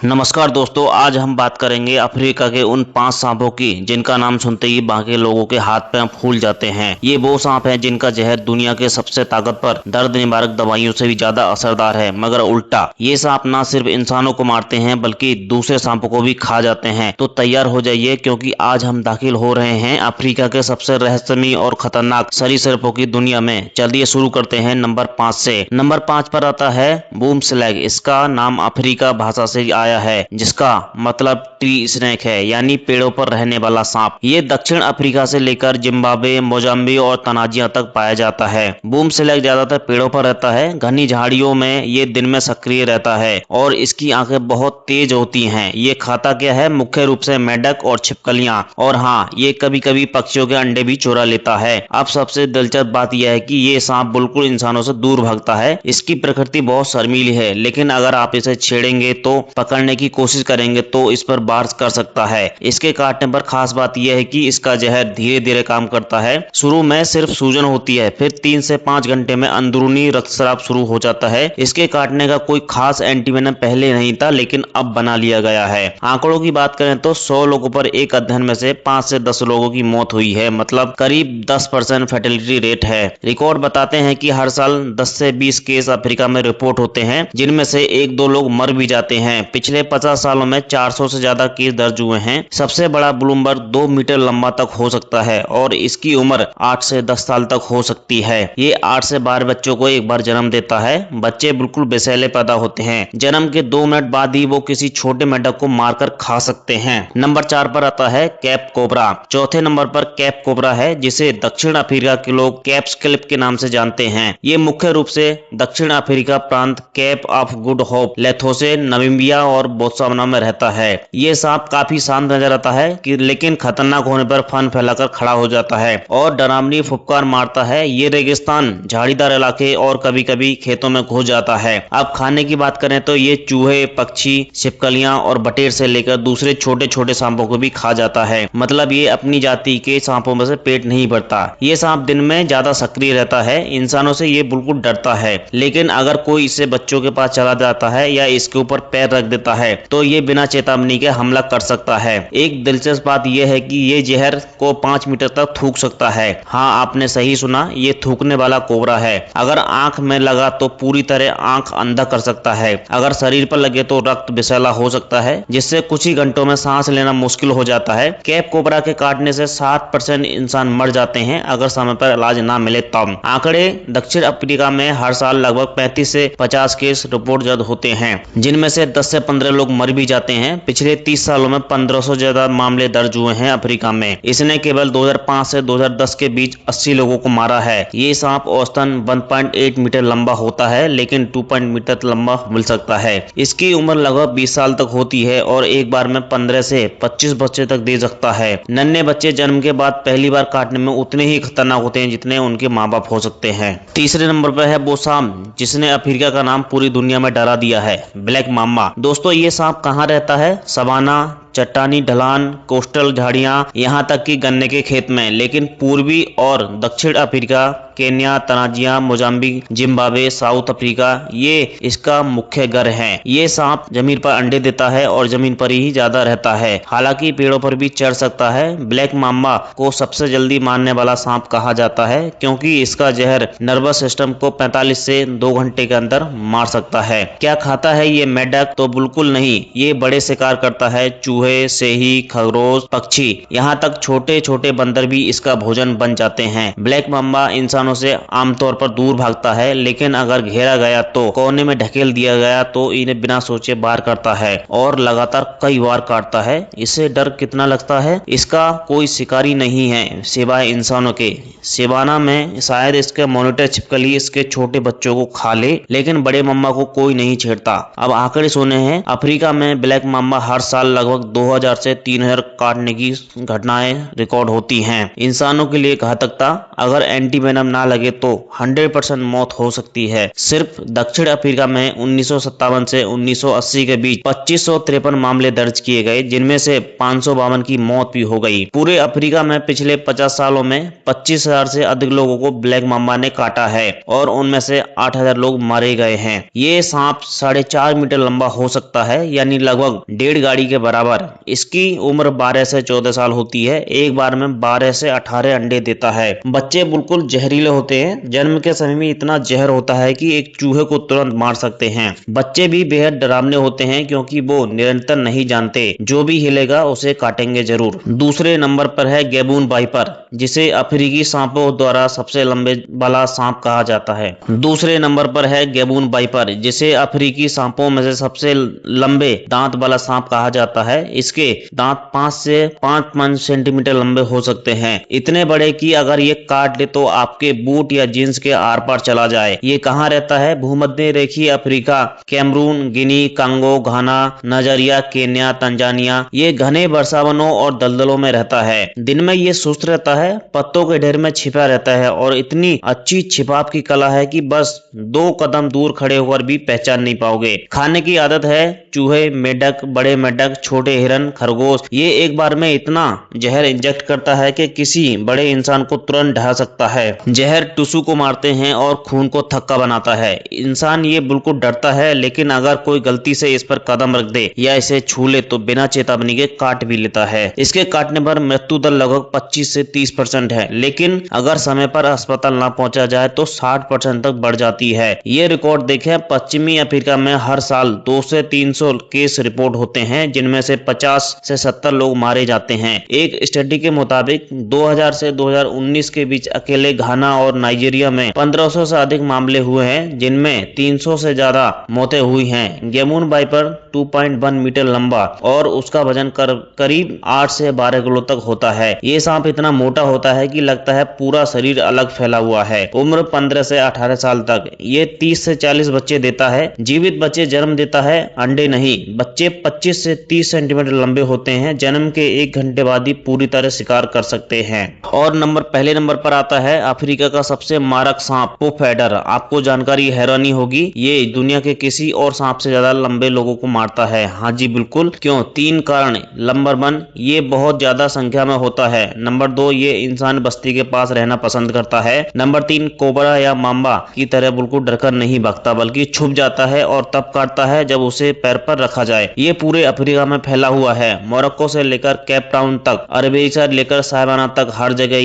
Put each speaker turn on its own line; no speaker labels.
नमस्कार दोस्तों, आज हम बात करेंगे अफ्रीका के उन 5 सांपों की जिनका नाम सुनते ही बाकी लोगों के हाथ पैर फूल जाते हैं। ये वो सांप हैं जिनका जहर दुनिया के सबसे ताकतवर दर्द निवारक दवाइयों से भी ज्यादा असरदार है, मगर उल्टा ये सांप ना सिर्फ इंसानों को मारते हैं बल्कि दूसरे सांपों को भी खा जाते हैं। तो तैयार हो जाइए क्योंकि आज हम दाखिल हो रहे हैं अफ्रीका के सबसे रहस्यमयी और खतरनाक सरीसृपों की दुनिया में। चलिए शुरू करते हैं नंबर 5 से। नंबर 5 पर आता है बूम स्लैग। इसका नाम अफ्रीका भाषा से आया है जिसका मतलब ट्री स्नेक है, यानी पेड़ों पर रहने वाला सांप। ये दक्षिण अफ्रीका से लेकर जिम्बाब्वे, मोजाम्बिक और तनाजिया तक पाया जाता है। बूम स्लैग ज्यादातर पेड़ों पर रहता है। घनी झाड़ियों में ये दिन में सक्रिय रहता है और इसकी आंखें बहुत तेज होती हैं। ये खाता क्या है? मुख्य रूप से मेढक और छिपकलियां, और हाँ, ये कभी कभी पक्षियों के अंडे भी चुरा लेता है। अब सबसे दिलचस्प बात यह है कि ये सांप बिल्कुल इंसानों से दूर भागता है। इसकी प्रकृति बहुत शर्मीली है, लेकिन अगर आप इसे छेड़ेंगे तो पकड़ने की कोशिश करेंगे तो इस पर वार कर सकता है। इसके काटने पर खास बात यह है कि इसका जहर धीरे धीरे काम करता है। शुरू में सिर्फ सूजन होती है, फिर 3 से 5 घंटे में अंदरूनी रक्तस्राव शुरू हो जाता है। इसके काटने का कोई खास एंटीवेनम पहले नहीं था, लेकिन अब बना लिया गया है। आंकड़ों की बात करें तो 100 लोगों पर एक अध्ययन में से 5 से 10 लोगों की मौत हुई है, मतलब करीब 10% फर्टिलिटी रेट है। रिकॉर्ड बताते हैं कि हर साल 10 से 20 केस अफ्रीका में रिपोर्ट होते हैं, जिनमें से 1-2 लोग मर भी जाते हैं। पिछले 50 सालों में 400 से ज्यादा केस दर्ज हुए हैं। सबसे बड़ा ब्लूमबर्ग 2 मीटर लंबा तक हो सकता है और इसकी उम्र 8 से 10 साल तक हो सकती है। ये 8 से 12 बच्चों को एक बार जन्म देता है। बच्चे बिल्कुल बेसैले पैदा होते हैं। जन्म के 2 मिनट बाद ही वो किसी छोटे मेढक को मारकर खा सकते हैं। नंबर 4 पर आता है कैप कोबरा। चौथे नंबर पर कैप कोबरा है, जिसे दक्षिण अफ्रीका के लोग कैप्स क्लिप के नाम से जानते हैं। ये मुख्य रूप से दक्षिण अफ्रीका प्रांत केप ऑफ गुड होप, लेथोसे, नामीबिया और बोत्सवाना में रहता है। ये सांप काफी शांत नजर आता है लेकिन खतरनाक होने पर फन फैलाकर खड़ा हो जाता है और डरावनी फुफकार मारता है। ये रेगिस्तान, झाड़ीदार इलाके और कभी कभी खेतों में घुस जाता है। अब खाने की बात करें तो ये चूहे, पक्षी, छिपकलियां और बटेर से लेकर दूसरे छोटे छोटे सांपों को भी खा जाता है। मतलब ये अपनी जाति के सांपों में से पेट नहीं भरता। ये सांप दिन में ज्यादा सक्रिय रहता है। इंसानों से ये बिल्कुल डरता है, लेकिन अगर कोई इससे बच्चों के पास चला जाता है या इसके ऊपर पैर रख देता है तो ये बिना चेतावनी के हमला कर सकता है। एक दिलचस्प बात यह है कि ये जहर को 5 मीटर तक थूक सकता है। हाँ, आपने सही सुना, ये थूकने वाला कोबरा है। अगर आंख में लगा तो पूरी तरह आंख अंधा कर सकता है। अगर शरीर पर लगे तो रक्त विषैला हो सकता है, जिससे कुछ ही घंटों में सांस लेना मुश्किल हो जाता है। कैप कोबरा के काटने से 60% इंसान मर जाते हैं अगर समय पर इलाज ना मिले तब। आंकड़े दक्षिण अफ्रीका में हर साल लगभग 35 से 50 केस रिपोर्ट दर्ज होते हैं, जिनमें से 10 से 15 लोग मर भी जाते हैं। पिछले 30 सालों में 1500 से ज्यादा मामले दर्ज हुए हैं अफ्रीका में। इसने केवल 2005 से 2010 के बीच 80 लोगों को मारा है। ये सांप औसतन 1.8 मीटर लंबा होता है, लेकिन 2 मीटर लंबा मिल सकता है। इसकी उम्र लगभग 20 साल तक होती है और एक बार में 15 से 25 बच्चे तक दे सकता है। नन्हे बच्चे जन्म के बाद पहली बार काटने में उतने ही खतरनाक होते हैं जितने उनके माँ बाप हो सकते हैं। तीसरे नंबर पर है वो सांप जिसने अफ्रीका का नाम पूरी दुनिया में डरा दिया है, ब्लैक मामा। दोस्तों, ये सांप कहाँ रहता है? सवाना, चट्टानी ढलान, कोस्टल झाड़ियां, यहाँ तक कि गन्ने के खेत में। लेकिन पूर्वी और दक्षिण Africa, Kenya, Tanzania, Mozambique, Zimbabwe, South Africa, ये इसका मुख्य घर है। ये सांप जमीन पर अंडे देता है और जमीन पर ही ज्यादा रहता है, हालांकि पेड़ों पर भी चढ़ सकता है। ब्लैक मामा को सबसे जल्दी मारने वाला सांप कहा जाता है क्योंकि इसका जहर नर्वस सिस्टम को 45 से 2 घंटे के अंदर मार सकता है। क्या खाता है ये मेढक? तो बिल्कुल नहीं। ये बड़े शिकार करता है, चूहे, सेही, खरगोश, पक्षी, यहाँ तक छोटे छोटे बंदर भी इसका भोजन बन जाते हैं। ब्लैक मामा इंसानों से आमतौर पर दूर भागता है, लेकिन अगर घेरा गया तो कोने में ढकेल दिया गया तो इन्हें बिना सोचे वार करता है और लगातार कई बार काटता है। इसे डर कितना लगता है? इसका कोई शिकारी नहीं है सिवाय इंसानों के। सिवाना में शायद इसके मॉनिटर छिपकली इसके छोटे बच्चों को खा ले, लेकिन बड़े मामा को कोई नहीं छेड़ता। अब आंकड़े सुने हैं, अफ्रीका में ब्लैक मामा हर साल लगभग 2000 से 3000 काटने की घटनाएं रिकॉर्ड होती हैं। इंसानों के लिए घातकता, अगर एंटीवेनम ना लगे तो 100% मौत हो सकती है। सिर्फ दक्षिण अफ्रीका में 1957 से 1980 के बीच 2553 मामले दर्ज किए गए, जिनमें से 552 की मौत भी हो गई। पूरे अफ्रीका में पिछले 50 सालों में 25,000 से अधिक लोगों को ब्लैक माम्बा ने काटा है और उनमें से 8,000 लोग मारे गए हैं। ये सांप 4.5 मीटर लंबा हो सकता है, यानी लगभग 1.5 गाड़ी के बराबर। इसकी उम्र 12 से 14 साल होती है। एक बार में 12 से 18 अंडे देता है। बच्चे बिल्कुल जहरीले होते हैं। जन्म के समय में इतना जहर होता है कि एक चूहे को तुरंत मार सकते हैं। बच्चे भी बेहद डरावने होते हैं क्योंकि वो निरंतर नहीं जानते, जो भी हिलेगा उसे काटेंगे जरूर। दूसरे नंबर पर है गैबून वाइपर, जिसे अफ्रीकी सांपों द्वारा सबसे लंबे वाला सांप कहा जाता है। दूसरे नंबर पर है गैबून वाइपर, जिसे अफ्रीकी सांपों में से सबसे लंबे दांत वाला सांप कहा जाता है। इसके दांत 5 से 5 सेंटीमीटर लंबे हो सकते हैं, इतने बड़े कि अगर ये काट ले तो आपके बूट या जींस के आर पार चला जाए। ये कहाँ रहता है? भूमध्य रेखीय अफ्रीका, कैमरून, गिनी, कांगो, घाना, नाइजीरिया, केन्या, तंजानिया, ये घने बरसावनों और दलदलों में रहता है। दिन में ये सुस्त रहता है, पत्तों के ढेर में छिपा रहता है और इतनी अच्छी छिपाव की कला है कि बस 2 कदम दूर खड़े होकर भी पहचान नहीं पाओगे। खाने की आदत है चूहे, मेढक, बड़े मेढक, छोटे हिरन, खरगोश। ये एक बार में इतना जहर इंजेक्ट करता है कि किसी बड़े इंसान को तुरंत ढा सकता है। जहर टिश्यू को मारते हैं और खून को थक्का बनाता है। इंसान ये बिल्कुल डरता है, लेकिन अगर कोई गलती से इस पर कदम रख दे या इसे छू ले तो बिना चेतावनी के काट भी लेता है। इसके काटने पर मृत्यु दर लगभग 25 से 30% है, लेकिन अगर समय पर अस्पताल ना पहुंचा जाए तो 60% तक बढ़ जाती है। ये रिकॉर्ड देखें, पश्चिमी अफ्रीका में हर साल 200 से 300 केस रिपोर्ट होते हैं, जिनमें से 50 से 70 लोग मारे जाते हैं। एक स्टडी के मुताबिक 2000 से 2019 के बीच अकेले घाना और नाइजीरिया में 1500 से अधिक मामले हुए हैं, जिनमें 300 से ज्यादा मौतें हुई हैं। गैबून वाइपर 2.1 मीटर लंबा और उसका वजन करीब 8 से 12 किलो तक होता है। ये सांप इतना मोटा होता है कि लगता है पूरा शरीर अलग फैला हुआ है। उम्र 15 से 18 साल तक। ये 30 से 40 बच्चे देता है। जीवित बच्चे जन्म देता है, अंडे नहीं। बच्चे 25 से 30 सेंटीमीटर लंबे होते हैं। जन्म के 1 घंटे बाद ही पूरी तरह शिकार कर सकते हैं। और पहले नंबर पर आता है अफ्रीका का सबसे मारक सांप पोप एडर। आपको जानकारी हैरानी होगी, ये दुनिया के किसी और सांप से ज्यादा लंबे लोगों को मारता है। हाँ जी बिल्कुल। क्यों? 3 कारण। नंबर 1, ये बहुत ज्यादा संख्या में होता है। नंबर 2, ये इंसान बस्ती के पास रहना पसंद करता है। नंबर 3, कोबरा या माम्बा की तरह बिल्कुल डरकर नहीं भागता, बल्कि छुप जाता है और तब काटता है जब उसे पैर पर रखा जाए। ये पूरे अफ्रीका में फैला हुआ है, मोरक्को से लेकर केप टाउन तक, अरेबिया से लेकर साइबाना तक, हर जगह